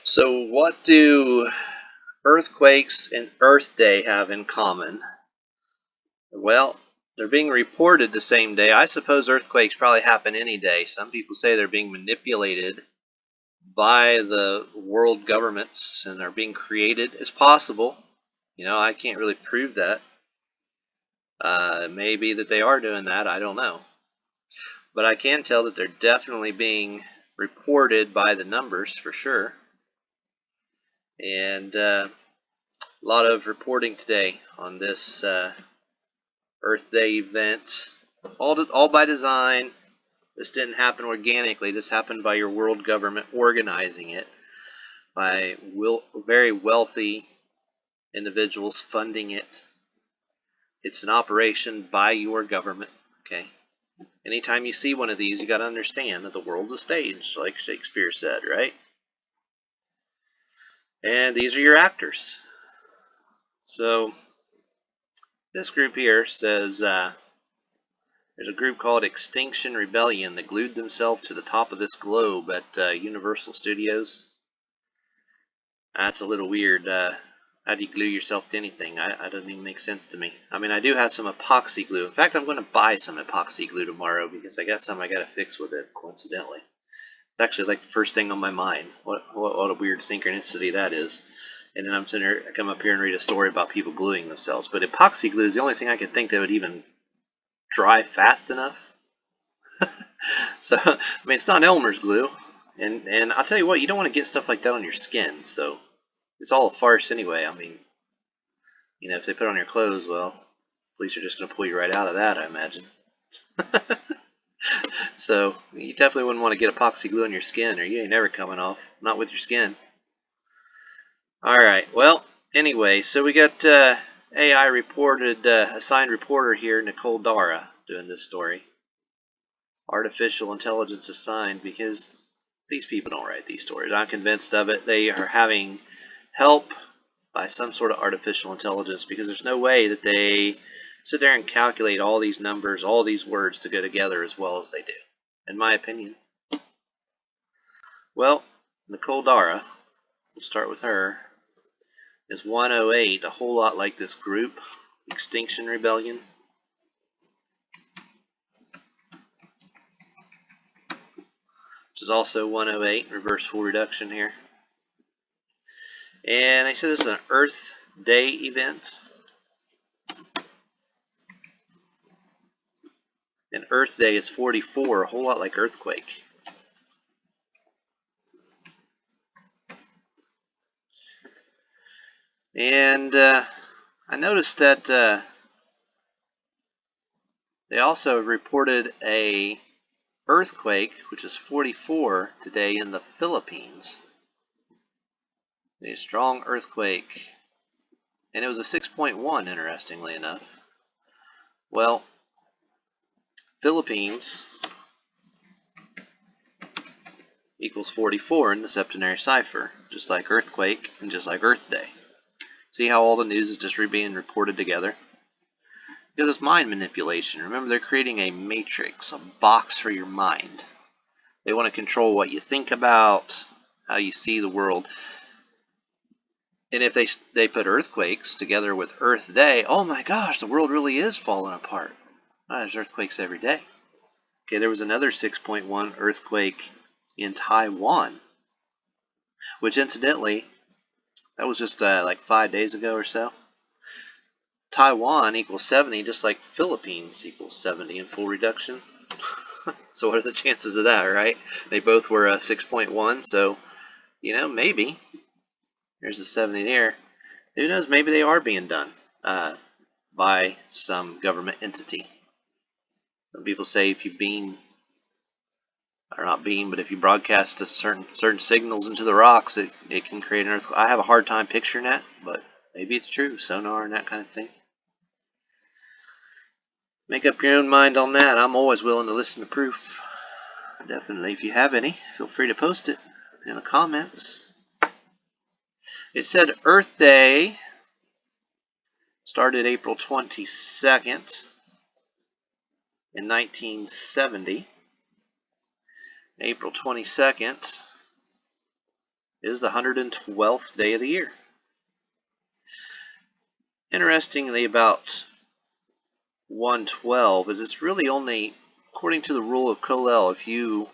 So what do earthquakes and Earth Day have in common? Well, they're being reported the same day. I suppose earthquakes probably happen any day. Some people say they're being manipulated by the world governments and are being created. It's possible. I can't really prove that. It may be that they are doing that. I don't know. But I can tell that they're definitely being reported by the numbers for sure. And a lot of reporting today on this Earth Day event, all by design. This didn't happen organically. This happened by your world government organizing it, by very wealthy individuals funding it. It's an operation by your government. Okay. Anytime you see one of these, you got to understand that the world's a stage, like Shakespeare said, right? And these are your actors. So this group here says there's a group called Extinction Rebellion that glued themselves to the top of this globe at Universal Studios. That's a little weird. How do you glue yourself to anything? That doesn't even make sense to me. I mean, I do have some epoxy glue. In fact, I'm going to buy some epoxy glue tomorrow because I got some I got to fix with it, coincidentally. It's actually like the first thing on my mind. What a weird synchronicity that is. And then I'm sitting here, I come up here and read a story about people gluing themselves. But epoxy glue is the only thing I could think that would even dry fast enough. So, I mean, it's not Elmer's glue. And I'll tell you what, you don't want to get stuff like that on your skin. So, it's all a farce anyway. I mean, if they put it on your clothes, well, police are just going to pull you right out of that, I imagine. So, you definitely wouldn't want to get epoxy glue on your skin, or you ain't never coming off. Not with your skin. Alright, well, anyway, so we got AI reported, assigned reporter here, Nicole Dara, doing this story. Artificial intelligence assigned, because these people don't write these stories. I'm convinced of it. They are having help by some sort of artificial intelligence, because there's no way that they sit there and calculate all these numbers, all these words to go together as well as they do, in my opinion. Well, Nicole Dara, we'll start with her, is 108, a whole lot like this group, Extinction Rebellion. Which is also 108, reverse full reduction here. And I said this is an Earth Day event. And Earth Day is 44, a whole lot like earthquake. And I noticed that they also reported a earthquake, which is 44 today in the Philippines. A strong earthquake. And it was a 6.1, interestingly enough. Well, Philippines equals 44 in the septenary cipher, just like earthquake and just like Earth Day. See how all the news is just being reported together? Because it's mind manipulation. Remember, they're creating a matrix, a box for your mind. They want to control what you think about, how you see the world. And if they put earthquakes together with Earth Day, oh my gosh, the world really is falling apart. There's earthquakes every day. Okay, there was another 6.1 earthquake in Taiwan, which incidentally, that was just like 5 days ago or so. Taiwan equals 70, just like Philippines equals 70 in full reduction. So what are the chances of that, right? They both were 6.1, so, maybe. There's a 70 there. Who knows, maybe they are being done by some government entity. Some people say if you beam, or not beam, but if you broadcast a certain signals into the rocks, it can create an earthquake. I have a hard time picturing that, but maybe it's true. Sonar and that kind of thing. Make up your own mind on that. I'm always willing to listen to proof. Definitely. If you have any, feel free to post it in the comments. It said Earth Day started April 22nd in 1970. April 22nd is the 112th day of the year. Interestingly, about 112 is it's really only, according to the rule of Colel, if you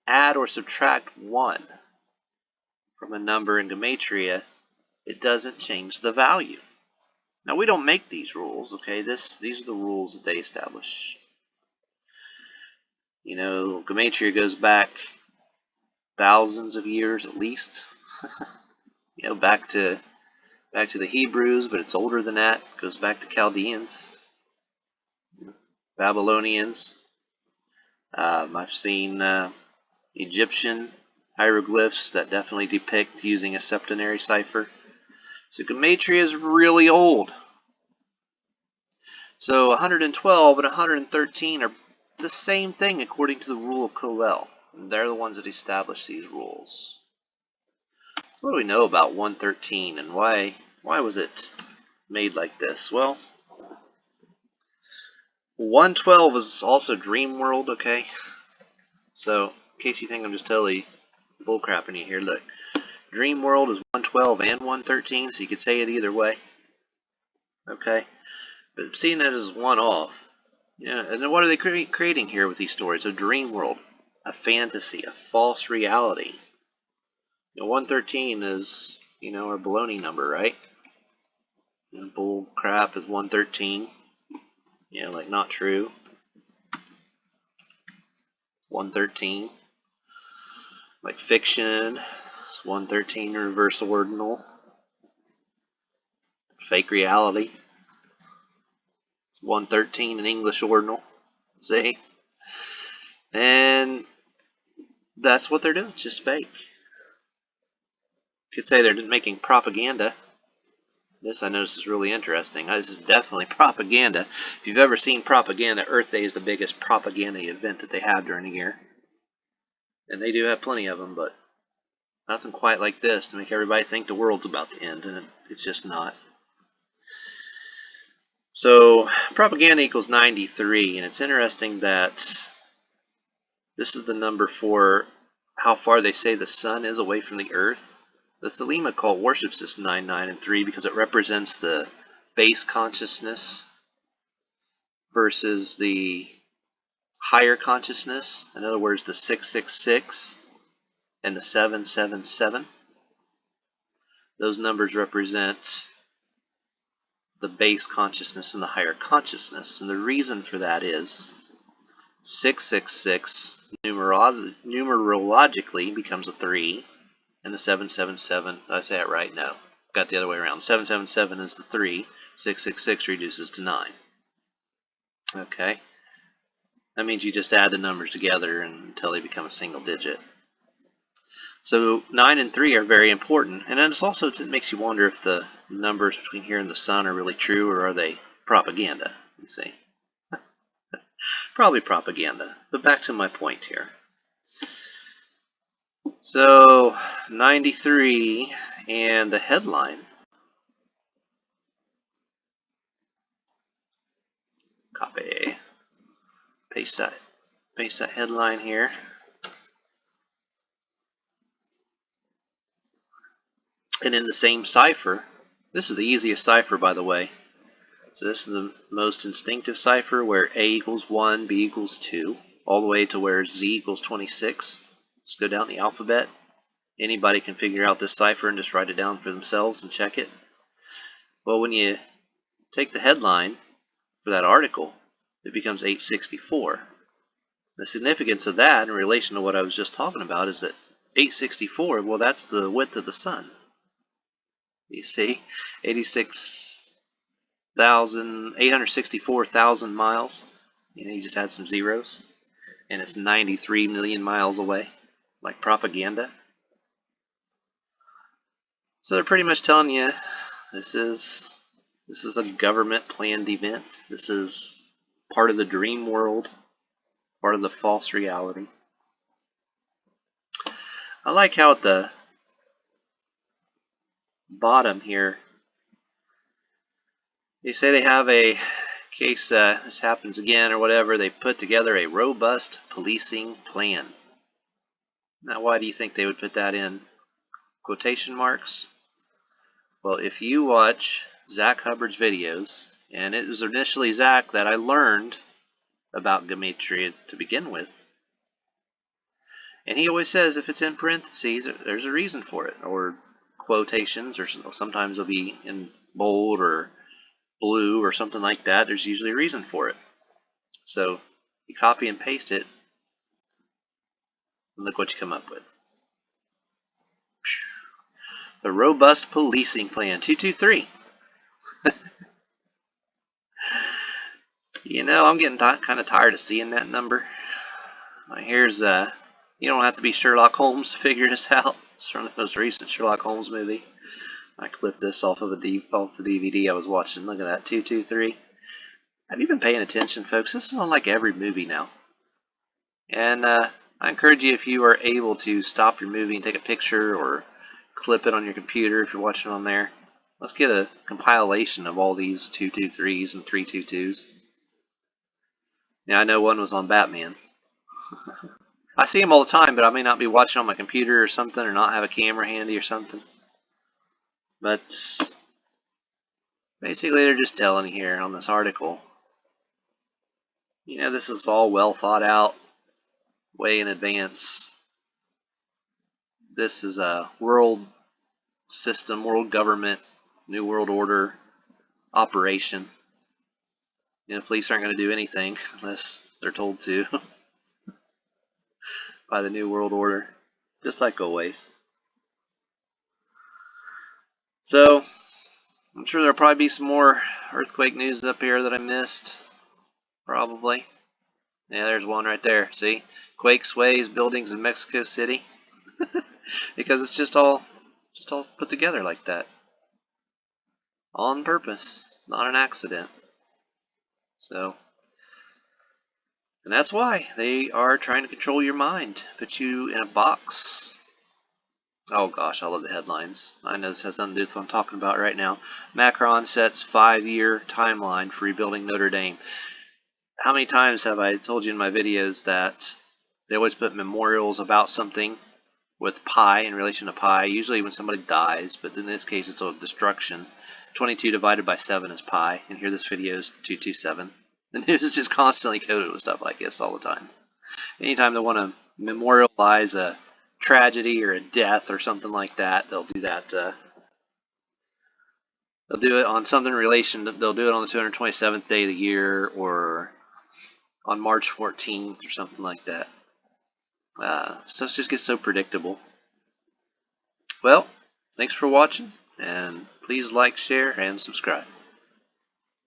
add or subtract 1 from a number in gematria, it doesn't change the value. Now, we don't make these rules, okay? These are the rules that they establish. You know, gematria goes back thousands of years at least. You know, back to the Hebrews, but it's older than that. It goes back to Chaldeans, Babylonians. I've seen Egyptian hieroglyphs that definitely depict using a septenary cipher. So gematria is really old. So 112 and 113 are the same thing according to the rule of Colel. And they're the ones that establish these rules. So what do we know about 113 and why was it made like this? Well, 112 is also dream world, okay? So, in case you think I'm just totally bullcrapping you here, look. Dream world is 112 and 113, so you could say it either way. Okay? But seeing that as one off, yeah, and then what are they creating here with these stories? A dream world, a fantasy, a false reality. You know, 113 is, you know, our baloney number, right? You know, bull crap is 113. You know, like not true. 113. Like fiction, it's 113 reversal ordinal. Fake reality, 113 in English ordinal. See? And that's what they're doing, it's just fake. You could say they're making propaganda. This I notice is really interesting. This is definitely propaganda. If you've ever seen propaganda, Earth Day is the biggest propaganda event that they have during the year. And they do have plenty of them, but nothing quite like this to make everybody think the world's about to end, and it's just not. So propaganda equals 93, and it's interesting that this is the number for how far they say the sun is away from the earth. The Thelema cult worships this 9, 9, and 3 because it represents the base consciousness versus the higher consciousness. In other words, the 666 and the 777. Those numbers represent the base consciousness and the higher consciousness. And the reason for that is 666 numerologically becomes a 3, and the 777, did I say it right? No, got the other way around. 777 is the 3, 666 reduces to 9. Okay, that means you just add the numbers together until they become a single digit. So 9 and 3 are very important, and then it makes you wonder if the numbers between here and the sun are really true, or are they propaganda, you see. Probably propaganda, but back to my point here. So 93 and the headline. Copy. Paste that headline here. And in the same cipher, this is the easiest cipher, by the way. So this is the most instinctive cipher, where A equals 1, B equals 2, all the way to where Z equals 26. Let's go down the alphabet. Anybody can figure out this cipher and just write it down for themselves and check it. Well, when you take the headline for that article, it becomes 864. The significance of that in relation to what I was just talking about is that 864, well, that's the width of the sun. You see, 864,000 miles. You know, you just add some zeros, and it's 93 million miles away, like propaganda. So they're pretty much telling you this is a government planned event. This is part of the dream world, part of the false reality. I like how at the bottom here they say they have a case this happens again or whatever. They put together a robust policing plan. Now, why do you think they would put that in quotation marks. Well, if you watch Zach Hubbard's videos, and it was initially Zach that I learned about gematria to begin with, and he always says if it's in parentheses, there's a reason for it, or quotations, or sometimes it'll be in bold or blue or something like that. There's usually a reason for it. So you copy and paste it, and look what you come up with. The robust policing plan, 223. You know, I'm getting kind of tired of seeing that number. Here's you don't have to be Sherlock Holmes to figure this out. It's from the most recent Sherlock Holmes movie. I clipped this off of off the DVD I was watching. Look at that, 223. Have you been paying attention, folks? This is on like every movie now. And I encourage you, if you are able to stop your movie and take a picture or clip it on your computer if you're watching on there. Let's get a compilation of all these 223s and 322s. Now I know one was on Batman. I see them all the time, but I may not be watching on my computer or something, or not have a camera handy or something. But basically they're just telling you here on this article, you know, this is all well thought out, way in advance. This is a world system, world government, new world order operation. You know, police aren't going to do anything unless they're told to by the new world order, just like always. So I'm sure there'll probably be some more earthquake news up here that I missed. Probably. Yeah, there's one right there. See? Quake sways buildings in Mexico City. Because it's just all put together like that. On purpose. It's not an accident. So, and that's why they are trying to control your mind. Put you in a box. Oh gosh, I love the headlines. I know this has nothing to do with what I'm talking about right now. Macron sets 5-year timeline for rebuilding Notre Dame. How many times have I told you in my videos that they always put memorials about something with pi, in relation to pi, usually when somebody dies, but in this case it's a destruction. 22 divided by 7 is pi, and here this video is 227. The news is just constantly coded with stuff like this all the time. Anytime they want to memorialize a tragedy or a death or something like that, they'll do that. They'll do it on something in relation. They'll do it on the 227th day of the year, or on March 14th or something like that. Stuff just gets so predictable. Well, thanks for watching, and please like, share, and subscribe.